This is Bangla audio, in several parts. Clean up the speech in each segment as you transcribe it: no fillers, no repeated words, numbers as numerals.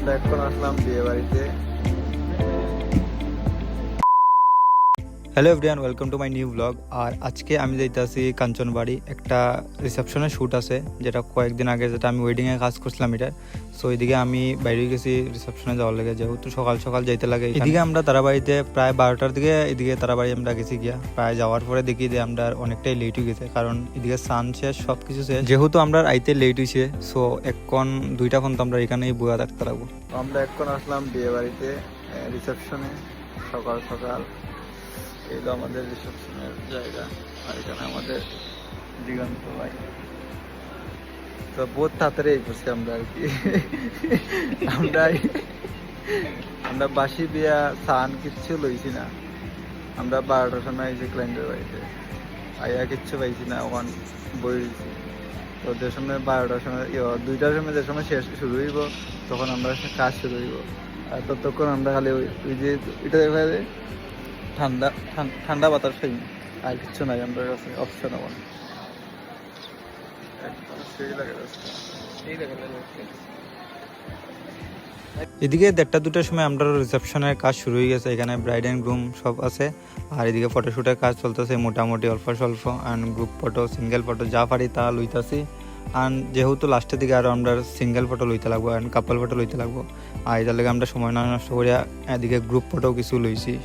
আমরা এখন আসলাম বিয়ে বাড়িতে। Hello everyone, welcome to my new vlog. আর আজকে আমি যাইতেছি কাঞ্চনবাড়ি, একটা রিসেপশনের শ্যুট আছে, যেটা কয়েকদিন আগে যেটা আমি ওয়েডিংয়ে কাজ করছিলাম এটার। সো এদিকে আমি বাইরে গেছি রিসেপশনে যাওয়ার লাগে, যেহেতু সকাল সকাল যাইতে লাগে। এদিকে আমরা তারাবাড়িতে প্রায় 12টার দিকে এদিকে তারাবাড়ি আমরা গেছি গিয়া। প্রায় যাওয়ার পরে দেখি যে আমরা অনেকটাই লেট হয়ে গেছে, কারণ এদিকে সান শেষ, সব কিছু শেষ, যেহেতু আমরা আইতে লেট হয়েছে। সো এখন 2টা পর্যন্ত আমরা এখানেই বয়া থাকতে লাগবো। আমরা এখন আসলাম বিয়ে বাড়িতে রিসেপশনে সকাল সকাল। এই তো আমাদের রিসেপশনের জায়গা, আর এখানে আমাদের দিগন্ত ভাই। তো বহুত তাড়াতাড়ি করছি আমরা আর কি। আমরা বাসি বিয়া সান কিচ্ছু লইছি না। আমরা 12টার সময় আইছি ক্লায়েন্টের বাড়িতে, আইয়া কিচ্ছু পাইছি না, ওখান বই দিয়েছি। তো যে সময় 12টার সময় 2টার সময় যে সময় শেষ শুরু হইব, তখন আমরা কাজ শুরু হইব। আর ততক্ষণ আমরা খালি ওই যে এটা দেখা যায় ঠান্ডা ঠান্ডা বাতাস খাই, আর কিচ্ছু নাই আমরা কাছে অপশন। আমার এদিকে 1টা-2টার সময় আমরা রিসেপশনের কাজ শুরু হয়ে গেছে। এখানে ব্রাইড অ্যান্ড গ্রুম সব আছে, আর এদিকে ফটোশ্যুটের কাজ চলতেছে মোটামুটি অল্প স্বল্প। And group photo, single photo যা পারি তা লইতাছি। আর যেহেতু লাস্টের দিকে আরও আমরা সিঙ্গেল ফটো লইতে লাগবো অ্যান্ড কাপল ফটো লইতে লাগবো, আর এটার লাগে আমরা সময় না নষ্ট করিয়া এদিকে গ্রুপ ফটো কিছু লইছি।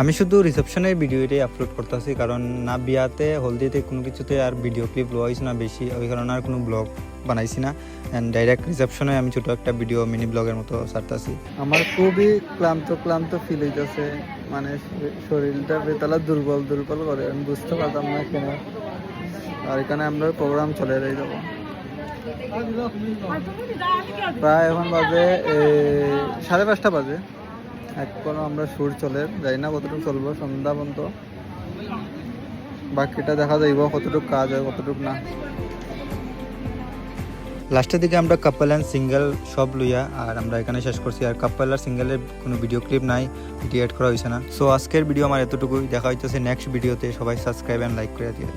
আমি শুধু রিসেপশনের ভিডিওটাই আপলোড করতেছি, কারণ না বিয়াতে হলদিতে কোনো কিছুতে আর ভিডিও ক্লিপ লওয়া হয়েছে না বেশি, ওই কারণে আর কোনো ব্লগ বানাইছি না। অ্যান্ড ডাইরেক্ট রিসেপশনে আমি ছোটো একটা ভিডিও মিনি ব্লগের মতো ছাড়তেছি। আমার খুবই ক্লান্ত ফিল হইতেছে, মানে শরীরটা বেতালা দুর্বল করে, আমি বুঝতে পারতাম না কেন। আর এখানে আমরা প্রোগ্রাম চলে যাবো প্রায় এখন বাজে 5:30 বাজে। এখন আমরা সুর চলে যাই না, কতটুকু চলবো সন্ধ্যা পর্যন্ত, বাকিটা দেখা যাইব কতটুকু কাজ হয় কতটুকু না। লাস্টের দিকে আমরা কাপল অ্যান্ড সিঙ্গেল সব লইয়া আর আমরা এখানে শেষ করছি। আর কাপল আর সিঙ্গেলের কোনো ভিডিও ক্লিপ নাই, এটি অ্যাড করা হয়েছে না। সো আজকের ভিডিও আমার এতটুকুই, দেখা হইতেছে নেক্সট ভিডিওতে। সবাই সাবস্ক্রাইব অ্যান্ড লাইক করে দিয়ে।